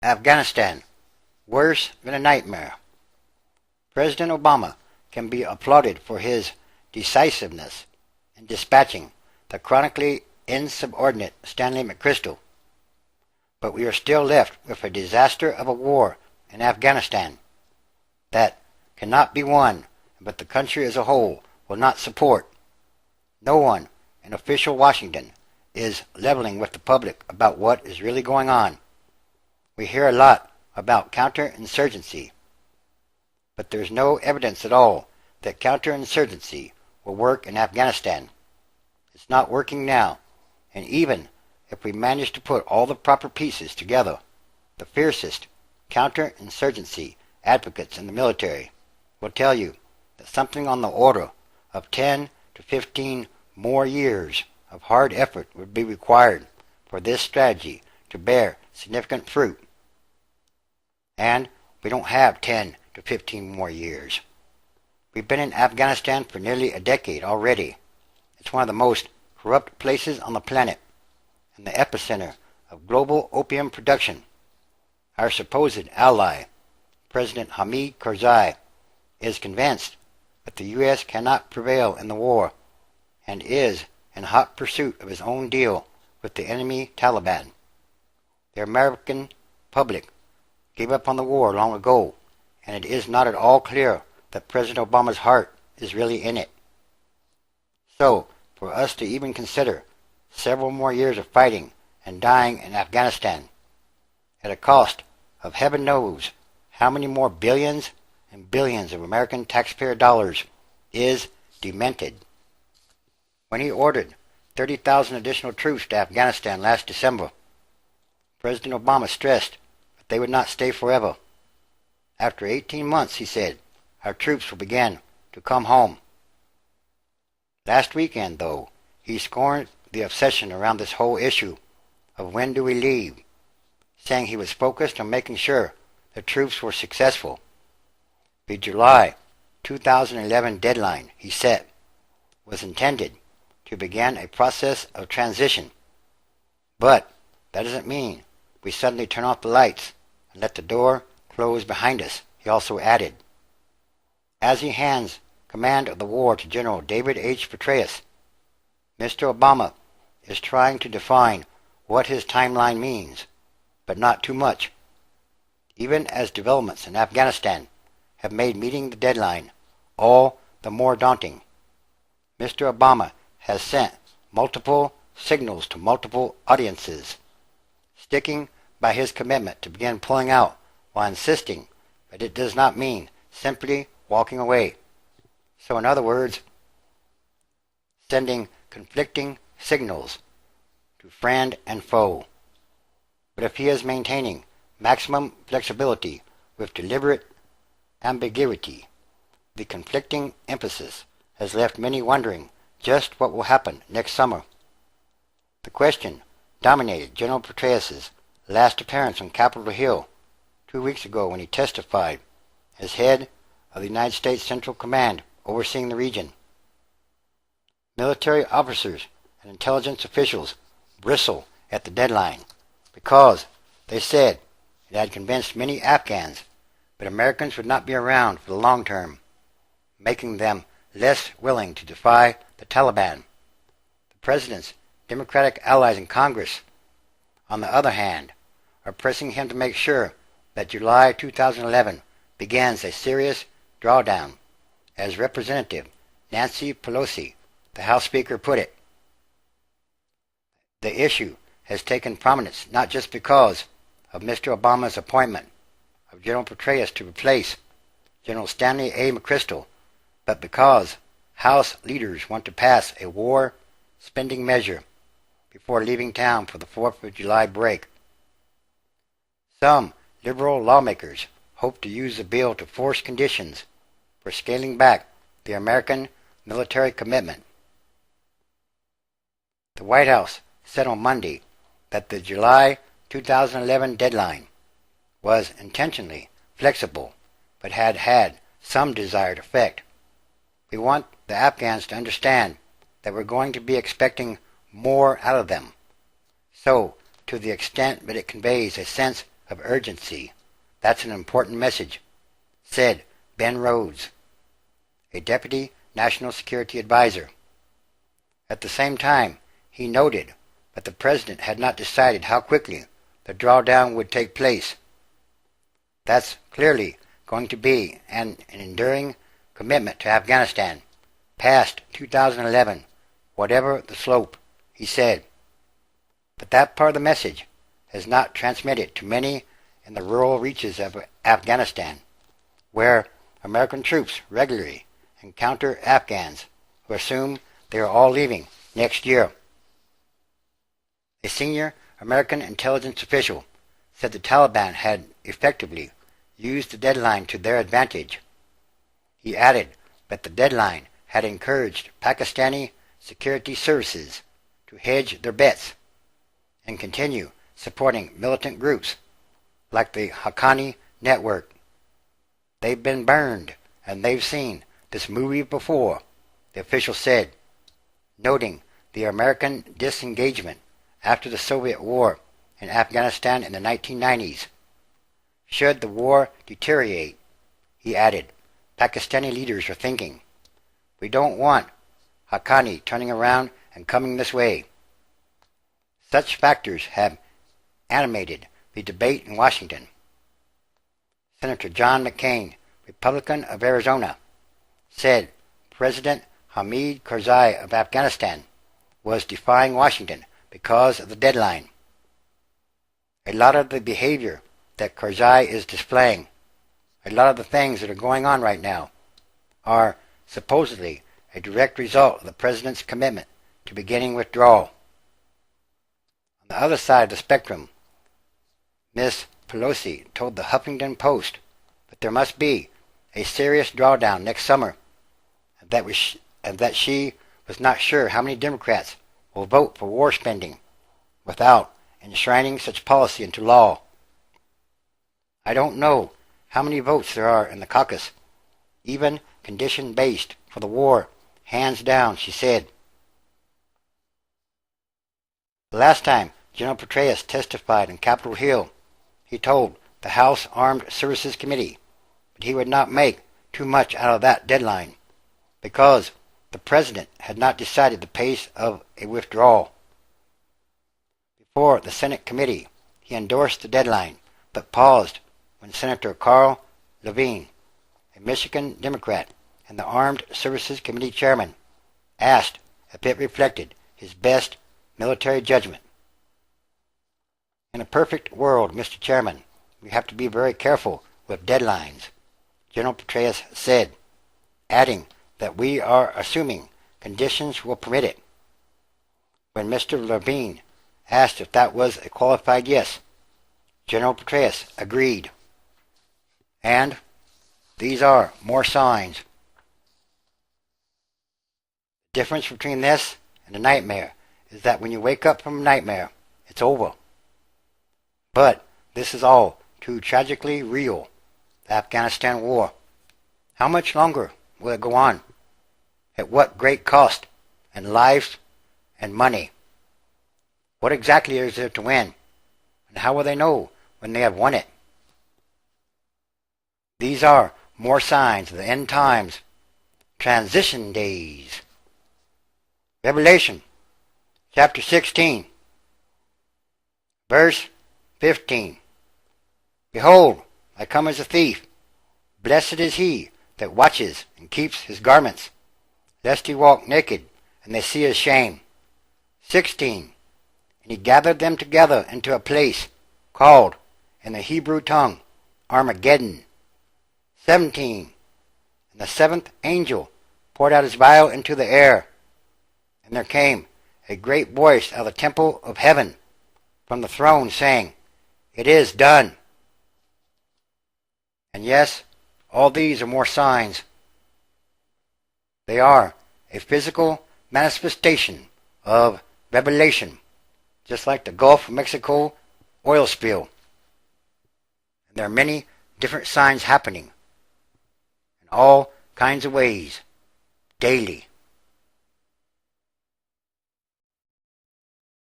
Afghanistan, worse than a nightmare. President Obama can be applauded for his decisiveness in dispatching the chronically insubordinate Stanley McChrystal, but we are still left with a disaster of a war in Afghanistan that cannot be won, but the country as a whole will not support. No one in official Washington is leveling with the public about what is really going on. We hear a lot about counterinsurgency, but there's no evidence at all that counterinsurgency will work in Afghanistan. It's not working now, and even if we manage to put all the proper pieces together, the fiercest counterinsurgency advocates in the military will tell you that something on the order of 10 to 15 more years of hard effort would be required for this strategy to bear significant fruit. And we don't have 10 to 15 more years. We've been in Afghanistan for nearly a decade already. It's one of the most corrupt places on the planet and the epicenter of global opium production. Our supposed ally, President Hamid Karzai, is convinced that the U.S. cannot prevail in the war and is in hot pursuit of his own deal with the enemy Taliban. The American public gave up on the war long ago, and it is not at all clear that President Obama's heart is really in it. So, for us to even consider several more years of fighting and dying in Afghanistan, at a cost of heaven knows how many more billions and billions of American taxpayer dollars, is demented. When he ordered 30,000 additional troops to Afghanistan last December, President Obama stressed that they would not stay forever. After 18 months, he said, our troops will begin to come home. Last weekend, though, he scorned the obsession around this whole issue of when do we leave, saying he was focused on making sure the troops were successful. The July 2011 deadline, he said, was intended to begin a process of transition. But that doesn't mean we suddenly turn off the lights and let the door close behind us, he also added. As he hands command of the war to General David H. Petraeus, Mr. Obama is trying to define what his timeline means, but not too much. Even as developments in Afghanistan have made meeting the deadline all the more daunting, Mr. Obama has sent multiple signals to multiple audiences, sticking by his commitment to begin pulling out while insisting that it does not mean simply walking away. So in other words, sending conflicting signals to friend and foe. But if he is maintaining maximum flexibility with deliberate ambiguity, the conflicting emphasis has left many wondering just what will happen next summer. The question dominated General Petraeus' last appearance on Capitol Hill 2 weeks ago when he testified as head of the United States Central Command overseeing the region. Military officers and intelligence officials bristle at the deadline because, they said, it had convinced many Afghans that Americans would not be around for the long term, making them less willing to defy the Taliban. The President's Democratic allies in Congress, on the other hand, are pressing him to make sure that July 2011 begins a serious drawdown, as Representative Nancy Pelosi, the House Speaker, put it. The issue has taken prominence not just because of Mr. Obama's appointment of General Petraeus to replace General Stanley A. McChrystal, but because House leaders want to pass a war spending measure before leaving town for the 4th of July break. Some liberal lawmakers hope to use the bill to force conditions for scaling back the American military commitment. The White House said on Monday that the July 2011 deadline was intentionally flexible but had had some desired effect. We want the Afghans to understand that we're going to be expecting more out of them. So, to the extent that it conveys a sense of urgency. That's an important message, said Ben Rhodes, a deputy national security advisor. At the same time, he noted that the president had not decided how quickly the drawdown would take place. That's clearly going to be an enduring commitment to Afghanistan past 2011, whatever the slope, he said. But that part of the message has not transmitted to many in the rural reaches of Afghanistan, where American troops regularly encounter Afghans who assume they are all leaving next year. A senior American intelligence official said the Taliban had effectively used the deadline to their advantage. He added that the deadline had encouraged Pakistani security services to hedge their bets and continue supporting militant groups like the Haqqani Network. They've been burned and they've seen this movie before, the official said, noting the American disengagement after the Soviet war in Afghanistan in the 1990s. Should the war deteriorate, he added, Pakistani leaders are thinking, we don't want Haqqani turning around and coming this way. Such factors have animated the debate in Washington. Senator John McCain, Republican of Arizona, said President Hamid Karzai of Afghanistan was defying Washington because of the deadline. A lot of the behavior that Karzai is displaying, a lot of the things that are going on right now, are supposedly a direct result of the president's commitment to beginning withdrawal. On the other side of the spectrum, Ms. Pelosi told the Huffington Post that there must be a serious drawdown next summer, and that she was not sure how many Democrats will vote for war spending without enshrining such policy into law. I don't know how many votes there are in the caucus, even condition-based for the war, hands down, she said. The last time General Petraeus testified in Capitol Hill, he told the House Armed Services Committee that he would not make too much out of that deadline because the president had not decided the pace of a withdrawal. Before the Senate committee, he endorsed the deadline, but paused when Senator Carl Levine, a Michigan Democrat and the Armed Services Committee chairman, asked if it reflected his best military judgment. In a perfect world, Mr. Chairman, we have to be very careful with deadlines, General Petraeus said, adding that we are assuming conditions will permit it. When Mr. Levine asked if that was a qualified yes, General Petraeus agreed. And these are more signs. The difference between this and a nightmare is that when you wake up from a nightmare, it's over. But this is all too tragically real, the Afghanistan war. How much longer will it go on? At what great cost and lives and money? What exactly is there to win? And how will they know when they have won it? These are more signs of the end times, transition days. Revelation chapter 16, verse 15. Behold, I come as a thief. Blessed is he that watches and keeps his garments, lest he walk naked, and they see his shame. 16. And he gathered them together into a place called, in the Hebrew tongue, Armageddon. 17. And the seventh angel poured out his vial into the air, and there came a great voice out of the temple of heaven from the throne, saying, It is done. And yes, all these are more signs. They are a physical manifestation of revelation, just like the Gulf of Mexico oil spill. And there are many different signs happening in all kinds of ways, daily.